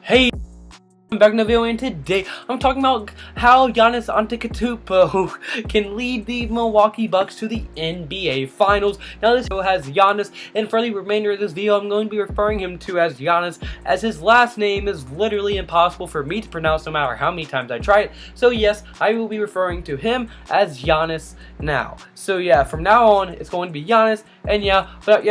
Hey, I'm back in the video, and today I'm talking about how Giannis Antetokounmpo can lead the Milwaukee Bucks to the NBA Finals. Now this video has Giannis, and for the remainder of this video I'm going to be referring him to as Giannis, as his last name is literally impossible for me to pronounce no matter how many times I try it. So yes, I will be referring to him as Giannis now. So yeah, from now on it's going to be Giannis, and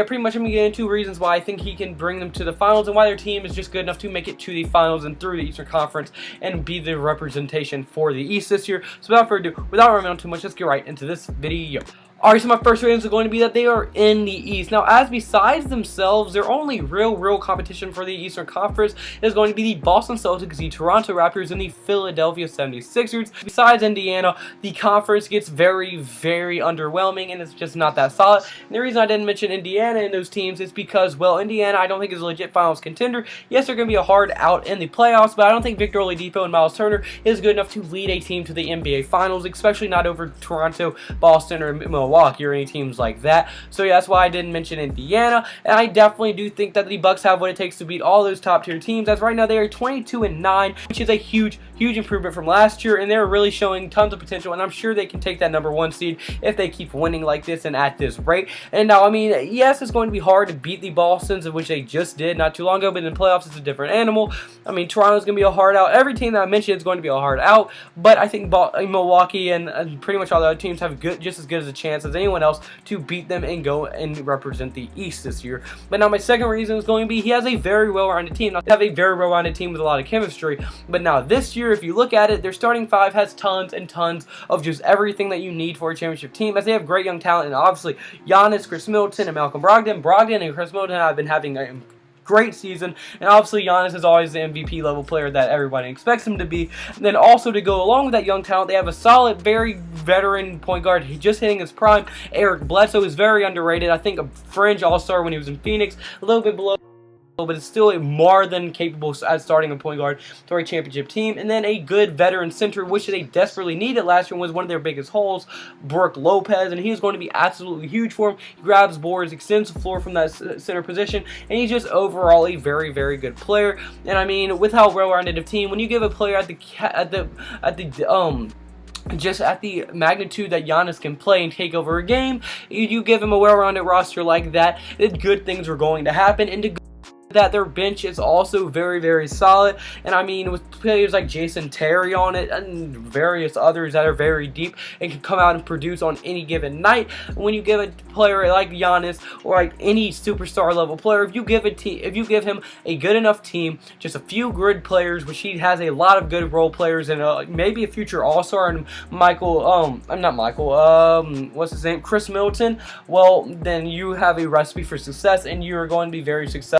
pretty much I'm going to get into reasons why I think he can bring them to the finals and why their team is just good enough to make it to the finals and through the Eastern Conference and be the representation for the East this year. So without further ado, without running on too much, let's get right into this video. Alright, so my first reasons are going to be that they are in the East. Now, as besides themselves, their only real competition for the Eastern Conference is going to be the Boston Celtics, the Toronto Raptors, and the Philadelphia 76ers. Besides Indiana, the conference gets very underwhelming, and it's just not that solid. And the reason I didn't mention Indiana in those teams is because, well, Indiana I don't think is a legit finals contender. Yes, they're going to be a hard out in the playoffs, but I don't think Victor Oladipo and Miles Turner is good enough to lead a team to the NBA Finals, especially not over Toronto, Boston, or Milwaukee or any teams like that. So yeah, that's why I didn't mention Indiana, and I definitely do think that the Bucks have what it takes to beat all those top tier teams, as right now they are 22-9, which is a huge improvement from last year, and they're really showing tons of potential, and I'm sure they can take that #1 seed if they keep winning like this and at this rate. And now, I mean, yes, it's going to be hard to beat the Bostons, which they just did not too long ago, but in the playoffs it's a different animal. I mean, Toronto's going to be a hard out. Every team that I mentioned is going to be a hard out, but I think Milwaukee and pretty much all the other teams have just as good as a chance as anyone else to beat them and go and represent the East this year. But now my second reason is going to be he has a very well-rounded team. Now, they have a very well-rounded team with a lot of chemistry, but now this year, if you look at it, their starting five has tons and tons of just everything that you need for a championship team, as they have great young talent, and obviously Giannis, Chris Middleton, and Malcolm Brogdon. Brogdon and Chris Middleton have been having a great season, and obviously Giannis is always the MVP level player that everybody expects him to be. And then also, to go along with that young talent, they have a solid, very veteran point guard just hitting his prime. Eric Bledsoe is very underrated. I think a fringe all-star when he was in Phoenix, a little bit below, but it's still a more than capable at starting a point guard for a championship team. And then a good veteran center, which they desperately needed last year, was one of their biggest holes, Brook Lopez, and he is going to be absolutely huge for him. He grabs boards, extends the floor from that center position, and he's just overall a very good player. And I mean, with how well-rounded a team, when you give a player just at the magnitude that Giannis can play and take over a game, you give him a well-rounded roster like that, good things are going to happen. And to that, their bench is also very solid, and I mean, with players like Jason Terry on it and various others that are very deep and can come out and produce on any given night. When you give a player like Giannis or like any superstar level player, if you give him a good enough team, just a few good players, which he has a lot of good role players and maybe a future all-star and what's his name, Chris Middleton, well, then you have a recipe for success, and you are going to be very successful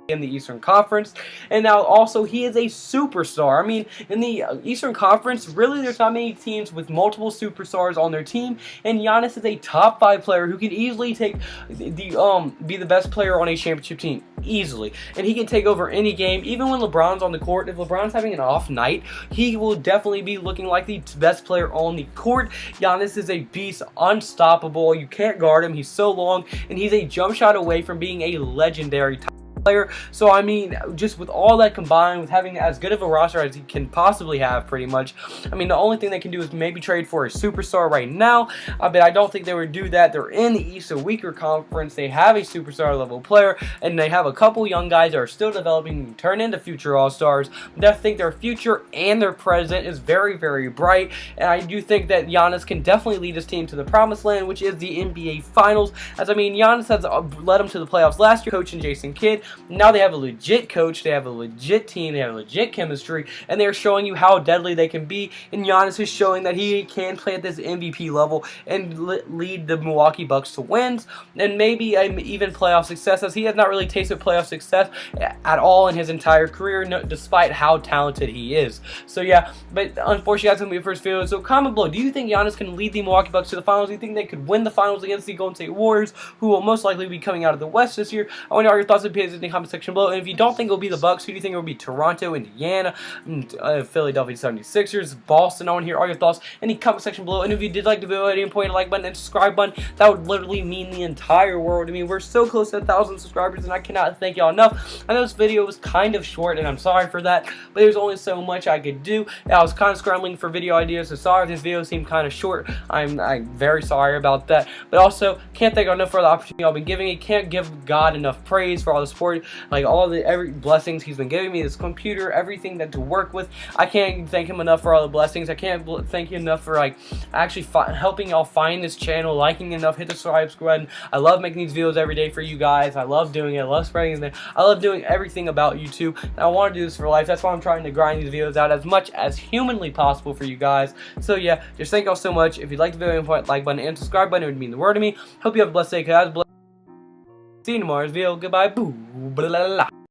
in the Eastern Conference. And now also, he is a superstar. I mean, in the Eastern Conference, really there's not many teams with multiple superstars on their team, and Giannis is a top 5 player who can easily take be the best player on a championship team, easily. And he can take over any game, even when LeBron's on the court. If LeBron's having an off night, he will definitely be looking like the best player on the court. Giannis is a beast, unstoppable. You can't guard him. He's so long, and he's a jump shot away from being a legendary player. So I mean, just with all that combined, with having as good of a roster as he can possibly have, pretty much, I mean, the only thing they can do is maybe trade for a superstar right now, but I don't think they would do that. They're in the East, a weaker conference. They have a superstar level player, and they have a couple young guys that are still developing and turn into future all-stars. But I think their future and their present is very bright, and I do think that Giannis can definitely lead his team to the promised land, which is the NBA Finals. As I mean, Giannis has led them to the playoffs last year, coaching Jason Kidd. Now they have a legit coach, they have a legit team, they have legit chemistry, and they're showing you how deadly they can be. And Giannis is showing that he can play at this MVP level and lead the Milwaukee Bucks to wins, and maybe even playoff success, as he has not really tasted playoff success at all in his entire career, despite how talented he is. So yeah, but unfortunately that's going to be the first video. So comment below, do you think Giannis can lead the Milwaukee Bucks to the finals? Do you think they could win the finals against the Golden State Warriors, who will most likely be coming out of the West this year? I want to know your thoughts and opinions in the comment section below. And if you don't think it'll be the Bucks, who do you think it will be? Toronto, Indiana, Philadelphia 76ers, Boston? I want to hear all your thoughts in the comment section below. And if you did like the video, at any point, the like button and subscribe button. That would literally mean the entire world to me. We're so close to 1,000 subscribers, and I cannot thank y'all enough. I know this video was kind of short, and I'm sorry for that, but there's only so much I could do. I was kind of scrambling for video ideas, so sorry if this video seemed kind of short. I'm very sorry about that. But also, can't thank y'all enough for the opportunity y'all been giving me. Can't give God enough praise for all the support, like all the every blessings He's been giving me. This computer, everything that to work with. I can't thank Him enough for all the blessings. I can't thank you enough for like actually helping y'all find this channel, liking enough, hit the subscribe button. I love making these videos every day for you guys. I love doing it. I love spreading it. I love doing everything about YouTube, and I want to do this for life. That's why I'm trying to grind these videos out as much as humanly possible for you guys. So yeah, just thank y'all so much. If you like the video, hit like button and subscribe button. It would mean the world to me. Hope you have a blessed day, guys. See you in tomorrow's video. Goodbye. Boo. Blah, blah, blah.